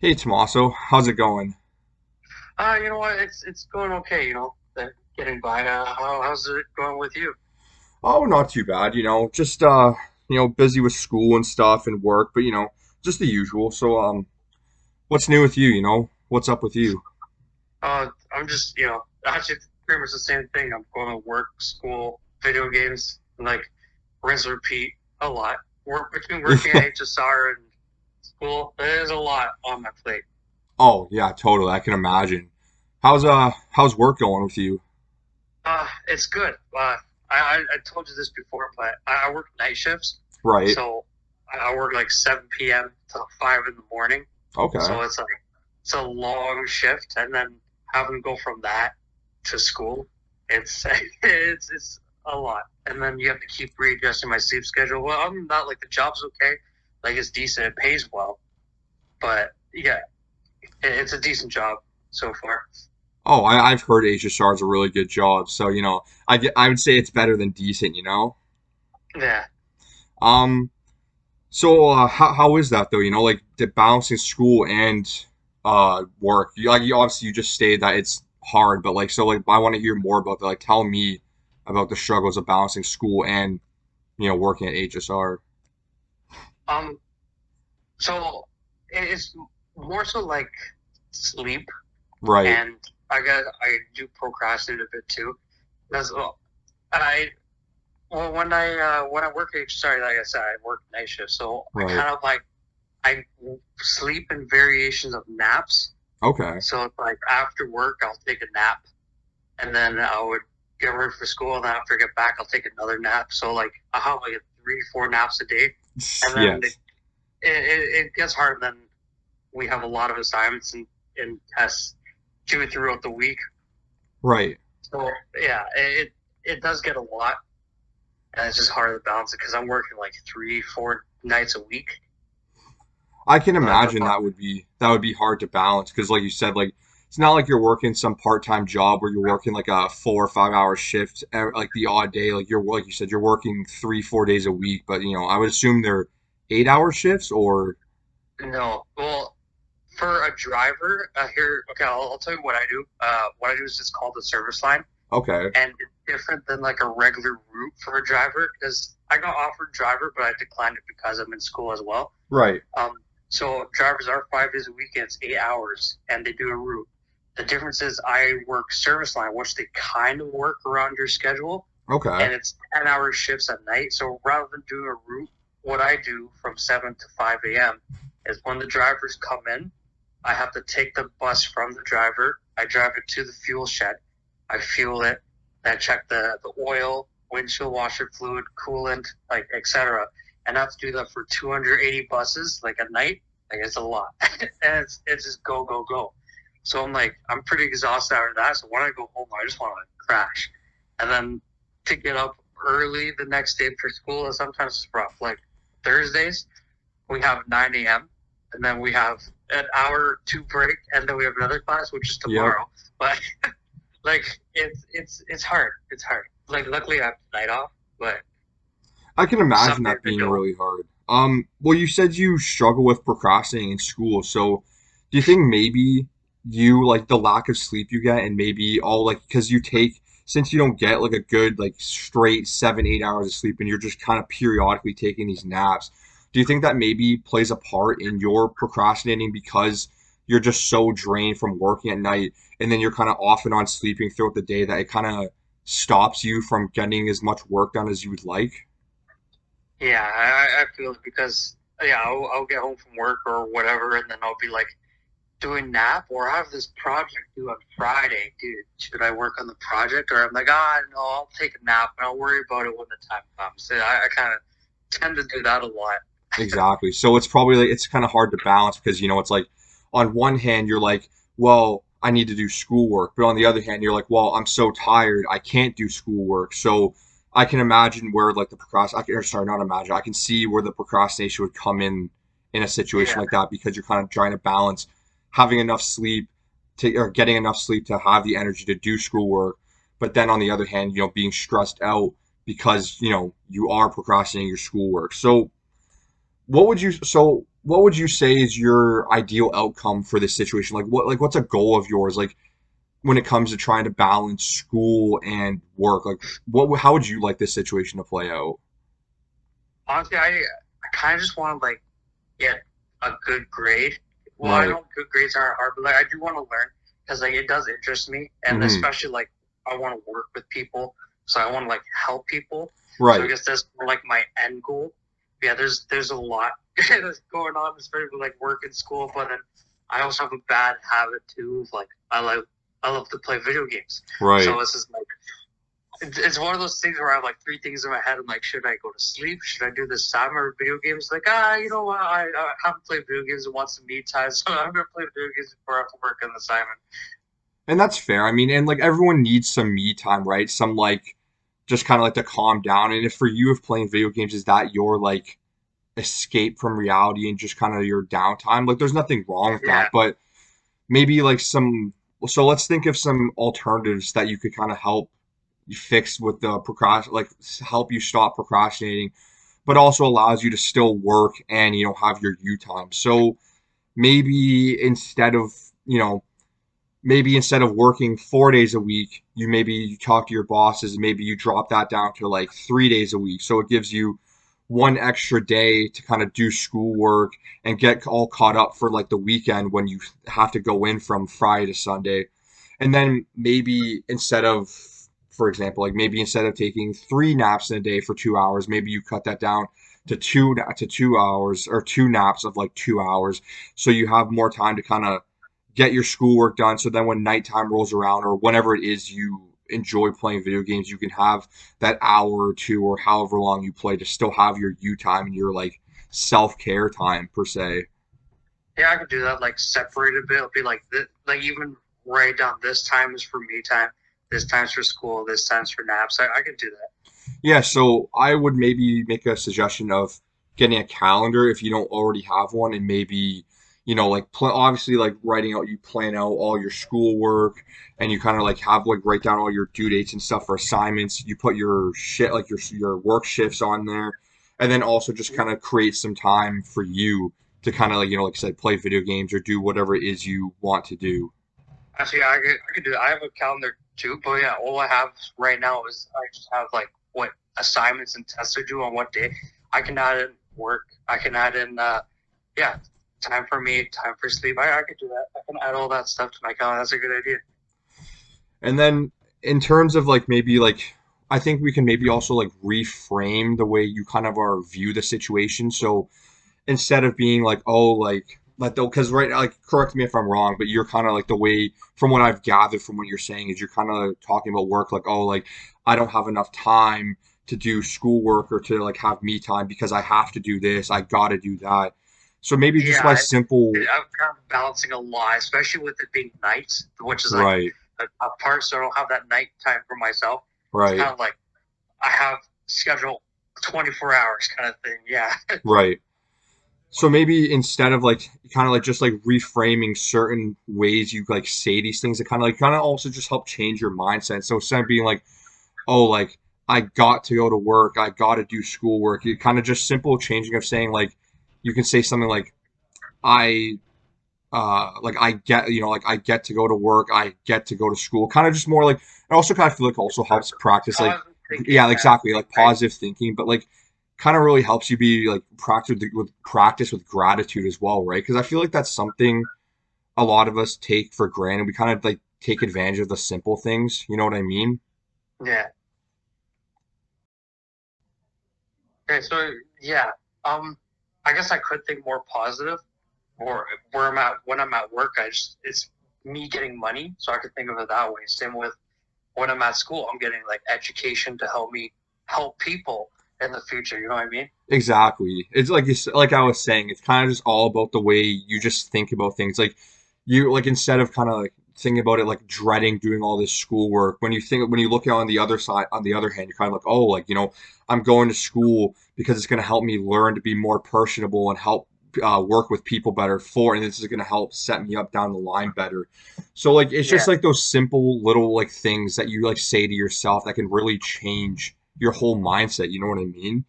Hey Tommaso, how's it going? You know what? It's going okay. Getting by. How's it going with you? Oh, not too bad, just busy with school and stuff and work, but just the usual. So what's new with you, What's up with you? I'm just actually pretty much the same thing. I'm going to work, school, video games, and like rinse and repeat a lot. Work between working at Yeah. HSR and school. There's a lot on my plate. Oh, yeah, totally. I can imagine. How's work going with you? It's good. I told you this before, but I work night shifts, Right. so I work like 7 p.m. to 5 in the morning. Okay. So it's a long shift, and then having to go from that to school, it's it's a lot. And then you have to keep readjusting my sleep schedule. Well, I'm not like the job's okay, like it's decent, it pays well, but yeah, it's a decent job so far. Oh, I've heard HSR is a really good job, so I would say it's better than decent. Yeah. Um, So how is that though? Like the balancing school and work. You obviously you just stated that it's hard, but like so like I want to hear more about that. Like tell me about the struggles of balancing school and working at HSR. Um. So it's more so like sleep, Right. and I do procrastinate a bit too. Because I when I work sorry, like I said, I work night shift, so I Right. kind of like I sleep in variations of naps. Okay. So it's like after work, I'll take a nap, and then I would get ready for school, and then after I get back, I'll take another nap. So like I have like 3, 4 naps a day, and then Yes. it gets hard. Then we have a lot of assignments and tests due throughout the week. Right. So yeah, it does get a lot, and it's just hard to balance it because I'm working like 3, 4 nights a week. I can So that's a imagine lot. that would be hard to balance because like you said like it's not like you're working some part-time job where you're working like a 4 or 5 hour shift like the odd day like you're like you said you're working 3 4 days a week but I would assume they're 8 hour shifts or No, well, for a driver here, okay, I'll tell you what I do. What I do is it's called a service line, okay. and it's different than like a regular route for a driver because I got offered driver, but I declined it because I'm in school as well. Right. Um, so drivers are 5 days a week, and it's 8 hours, and they do a route. The difference is I work service line, which they kind of work around your schedule, Okay. and it's 10-hour shifts at night. So rather than doing a route, what I do from 7 to 5 a.m. is when the drivers come in, I have to take the bus from the driver. I drive it to the fuel shed. I fuel it. I check the oil, windshield washer fluid, coolant, like etc. And I have to do that for 280 buses, like at night. Like it's a lot, and it's just go go go. So I'm pretty exhausted after that. So when I go home, I just want to crash. And then to get up early the next day for school is sometimes it's rough. Like Thursdays, we have 9 a.m. and then we have an hour or two break, and then we have another class, which is Yep. tomorrow. But like it's hard. It's hard. Like luckily I have the night off, but I can some imagine days that I being don't. really hard. Well, you said you struggle with procrastinating in school, so do you think maybe you like the lack of sleep you get, and maybe all like because you take since you don't get like a good like straight 7 8 hours of sleep, and you're just kind of periodically taking these naps. Do you think that maybe plays a part in your procrastinating because you're just so drained from working at night, and then you're kind of off and on sleeping throughout the day that it kind of stops you from getting as much work done as you would like? Yeah, I feel it because yeah, I'll get home from work or whatever, and then I'll be like doing nap or I have this project due on Friday, dude. Should I work on the project or I'm like, no, I'll take a nap and I'll worry about it when the time comes. So I kind of tend to do that a lot. Exactly. So it's probably like it's kind of hard to balance because it's like on one hand you're like, well, I need to do schoolwork, but on the other hand you're like, well, I'm so tired, I can't do schoolwork. So I can imagine where like the or sorry, not imagine. I can see where the procrastination would come in a situation Yeah, like that because you're kind of trying to balance having enough sleep to or getting enough sleep to have the energy to do schoolwork, but then on the other hand, being stressed out because you are procrastinating your schoolwork. So what would you so what would you say is your ideal outcome for this situation? Like what's a goal of yours? Like when it comes to trying to balance school and work, like how would you like this situation to play out? Honestly, I kind of just want to like get a good grade. Well, I Right. know good grades aren't hard, but like I do want to learn because like it does interest me, and Hmm. especially like I want to work with people, so I want to like help people. So I Right. guess that's more like my end goal. Yeah, there's a lot that's going on, especially with like work and school, but then I also have a bad habit too. Of, like I love to play video games, Right. so this is like it's one of those things where I have like three things in my head. I'm like, should I go to sleep? Should I do this time or video games? Like, you know what? I haven't played video games in once in me time, so I'm gonna play video games before I have to work on the assignment. And that's fair. I mean, and like everyone needs some me time, right? Some like just kind of like to calm down. And if for you, if playing video games is that your like escape from reality and just kind of your downtime, like there's nothing wrong with that. Yeah, But maybe like some, so let's think of some alternatives that you could kind of help you fix with the like help you stop procrastinating, but also allows you to still work and have your you time. So maybe instead of you know maybe instead of working 4 days a week, you talk to your bosses and maybe you drop that down to like 3 days a week. So it gives you one extra day to kind of do schoolwork and get all caught up for like the weekend when you have to go in from Friday to Sunday. And then maybe instead of, for example, like maybe instead of taking 3 naps in a day for 2 hours, maybe you cut that down to 2 hours or 2 naps of like 2 hours. So you have more time to kind of get your schoolwork done. So then when nighttime rolls around or whenever it is you enjoy playing video games, you can have that hour or two or however long you play to still have your you time and your like self care time per se. yeah, I could do that. Like separate a bit. It'll be like this, like even write down this time is for me time, this time's for school, this time's for naps. I could do that. Yeah, so I would maybe make a suggestion of getting a calendar if you don't already have one, and maybe, like obviously like writing out, you plan out all your schoolwork, and you kind of like have like write down all your due dates and stuff for assignments. You put your shit like your work shifts on there, and then also just kind of create some time for you to kind of like like I said, play video games or do whatever it is you want to do. Actually, I could do that. I have a calendar too, but yeah, all I have right now is I just have like what assignments and tests I do on what day. I can add in work. I can add in, yeah, time for me, time for sleep. I could do that. I can add all that stuff to my calendar. That's a good idea. And then in terms of like maybe like I think we can maybe also like reframe the way you kind of are view the situation. So instead of being like, oh, like let the because right like correct me if I'm wrong, but you're kind of like the way from what I've gathered from what you're saying is you're kind of talking about work like, oh, like I don't have enough time to do schoolwork or to like have me time because I have to do this, I gotta do that. So maybe just Yeah, by simple I'm kind of balancing a lot, especially with it being nights, which is like right, a part, so I don't have that night time for myself. It's right, kind of like I have scheduled 24 hours kind of thing. Yeah. right. So maybe instead of like kind of like just like reframing certain ways you like say these things, it kind of also just help change your mindset. So instead of being like, oh, like I got to go to work, I got to do schoolwork, you kind of just simple changing of saying like you can say something like I like I get like I get to go to work, I get to go to school. Kind of just more like I also kind of feel like also helps practice like Positive thinking, yeah, exactly like right? positive thinking, but like kind of really helps you be like practice with gratitude as well, right? Because I feel like that's something a lot of us take for granted. We kind of like take advantage of the simple things. You know what I mean? Yeah. Okay, so yeah, um, I guess I could think more positive, or where I'm at when I'm at work. I just it's me getting money, so I could think of it that way. Same with when I'm at school, I'm getting like education to help me help people in the future. You know what I mean? Exactly. It's like I was saying, it's kind of just all about the way you just think about things. Like you like instead of kind of like thinking about it like dreading doing all this schoolwork, when you look at it on the other side, on the other hand, you're kind of like, oh, like, I'm going to school because it's going to help me learn to be more personable and help work with people better and this is going to help set me up down the line better. So like it's just Yeah. like those simple little like things that you like say to yourself that can really change your whole mindset. You know what I mean?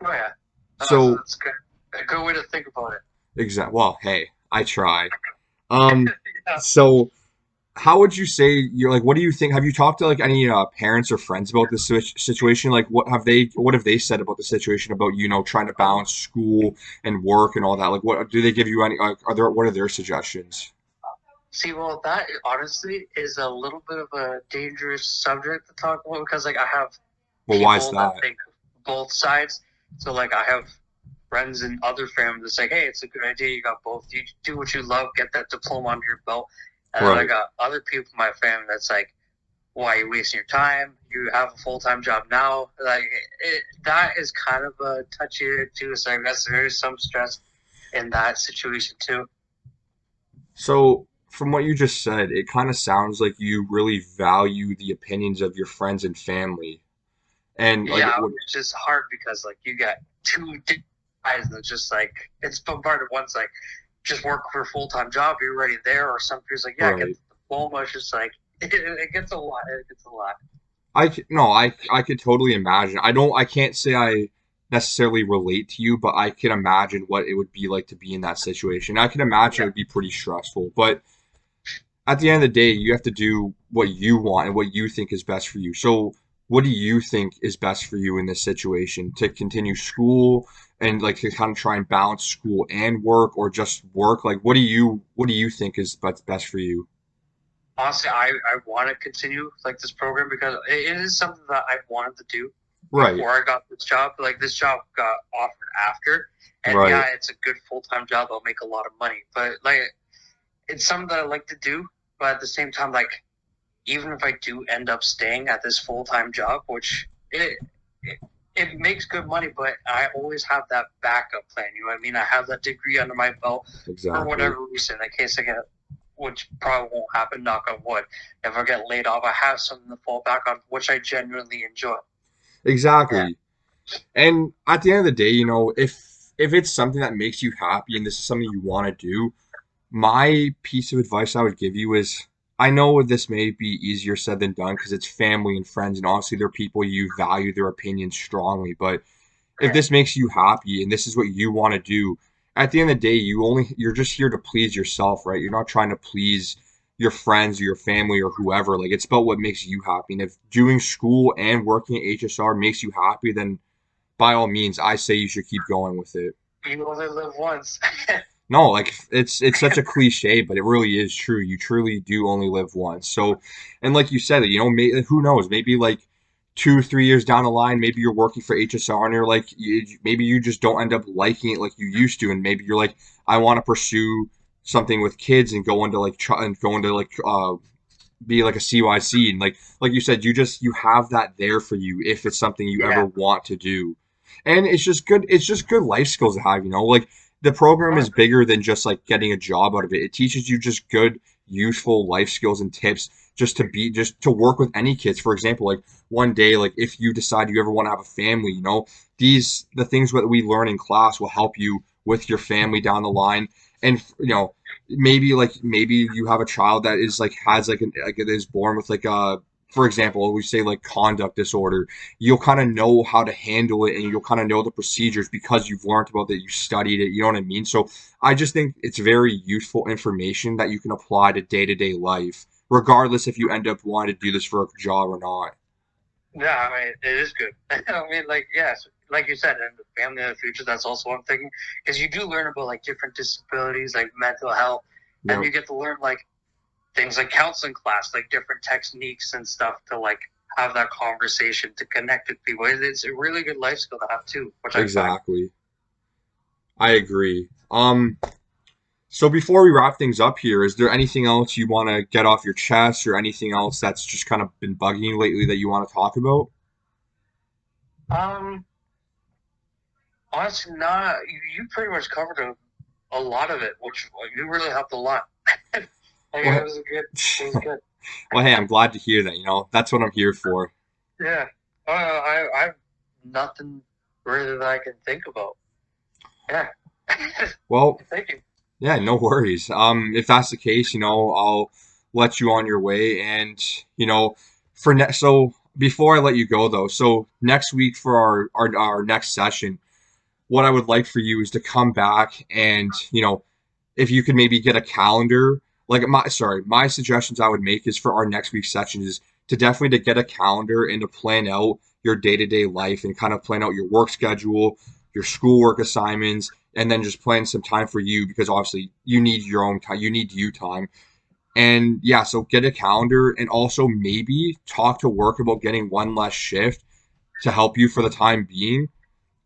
Oh yeah. So That's good. A good way to think about it. Exactly. Well, hey, I try. Um, Yeah. so how would you say you're like, what do you think? Have you talked to like any parents or friends about this situation? Like, what have they said about the situation about, trying to balance school and work and all that? Like, what do they give you any, what are their suggestions? See, well, that honestly is a little bit of a dangerous subject to talk about because, like, I have Well, why is people that that? think both sides. So, like, I have friends and other family that's like, hey, it's a good idea. You got both. You do what you love, get that diploma under your belt. And then I Right. got other people in my family that's like, why are you wasting your time? You have a full time job now. Like, that is kind of a touchy too. So, I guess there is some stress in that situation too. So, from what you just said, it kind of sounds like you really value the opinions of your friends and family. And like, Yeah, it's just hard because like you got two guys and it's just like it's bombarded. One's like just work for a full time job, you're already there, or some people's like, yeah, get right. the diploma. It's just like it gets a lot. It gets a lot. No, I could totally imagine. I can't say I necessarily relate to you, but I can imagine what it would be like to be in that situation. I can imagine it Yeah, would be pretty stressful, but at the end of the day, you have to do what you want and what you think is best for you. So, what do you think is best for you in this situation? To continue school and like to kind of try and balance school and work, or just work? Like, what do you think is best for you? honestly, I want to continue like this program because it is something that I wanted to do Right, before I got this job. Like this job got offered after, and right, yeah, it's a good full time job. I'll make a lot of money, but like it's something that I like to do. But at the same time, like even if I do end up staying at this full time job, which it it makes good money, but I always have that backup plan. You know what I mean? I have that degree under my belt for exactly. whatever reason, in case I get, which probably won't happen. Knock on wood. If I get laid off, I have something to fall back on, which I genuinely enjoy. Yeah, Exactly. And at the end of the day, if it's something that makes you happy and this is something you want to do, my piece of advice I would give you is I know this may be easier said than done because it's family and friends, and obviously they're people you value their opinions strongly. But if yeah, this makes you happy and this is what you want to do, at the end of the day, you're just here to please yourself, right? You're not trying to please your friends or your family or whoever. Like it's about what makes you happy. And if doing school and working at HSR makes you happy, then by all means, I say you should keep going with it. you only live once. No, like it's such a cliche, but it really is true. You truly do only live once. So, and like you said, who knows? Maybe like 2, 3 years down the line, maybe you're working for HSR and you're like, maybe you just don't end up liking it like you used to, and maybe you're like, I want to pursue something with kids and go into like and go into like be like a CYC, and like you said, you have that there for you if it's something you ever Yeah, want to do. And it's just good life skills to have, like the program is bigger than just like getting a job out of it. It teaches you just good useful life skills and tips just to work with any kids. For example, like one day, like if you decide you ever want to have a family, the things that we learn in class will help you with your family down the line. And maybe you have a child that is like has like it is born with like a, for example, we say like conduct disorder. You'll kind of know how to handle it and you'll kind of know the procedures because you've learned about it, you studied it, you know what I mean? So I just think it's very useful information that you can apply to day-to-day life, regardless if you end up wanting to do this for a job or not. yeah. I mean, it is good. I mean, like yes, like you said, and the family in the future. That's also one thing because you do learn about like different disabilities, like mental health, and Yep, you get to learn like things like counseling class, like different techniques and stuff to like have that conversation to connect with people. It's a really good life skill to have too, which I find. exactly. I agree. So before we wrap things up here, is there anything else you want to get off your chest or anything else that's just kind of been bugging you lately that you want to talk about? Um, honestly, not you pretty much covered a lot of it, which you really helped a lot. Like it Well, was good. It was good. well, hey, I'm glad to hear that. That's what I'm here for. Yeah. I have nothing really that I can think about. Yeah. Well, Thank you. yeah, no worries. If that's the case, I'll let you on your way. And, you know, so before I let you go though, so next week for our next session, what I would like for you is to come back and, if you could maybe get a calendar, like my suggestions I would make is for our next week's session is to definitely to get a calendar and to plan out your day-to-day life and kind of plan out your work schedule, your schoolwork assignments, and then just plan some time for you because obviously you need your own time, you need you time. And yeah, so get a calendar and also maybe talk to work about getting one less shift to help you for the time being.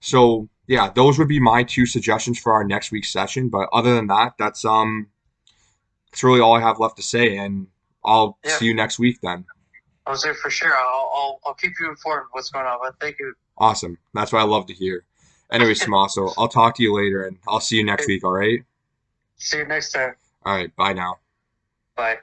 So yeah, those would be my two suggestions for our next week's session. But other than that, that's really all I have left to say. And I'll Yeah, see you next week then. I was there for sure. I'll keep you informed of what's going on. But thank you. Awesome. That's what I love to hear. Anyway, Samaso, I'll talk to you later and I'll see you next week, all right? See you next time. All right, bye now. Bye.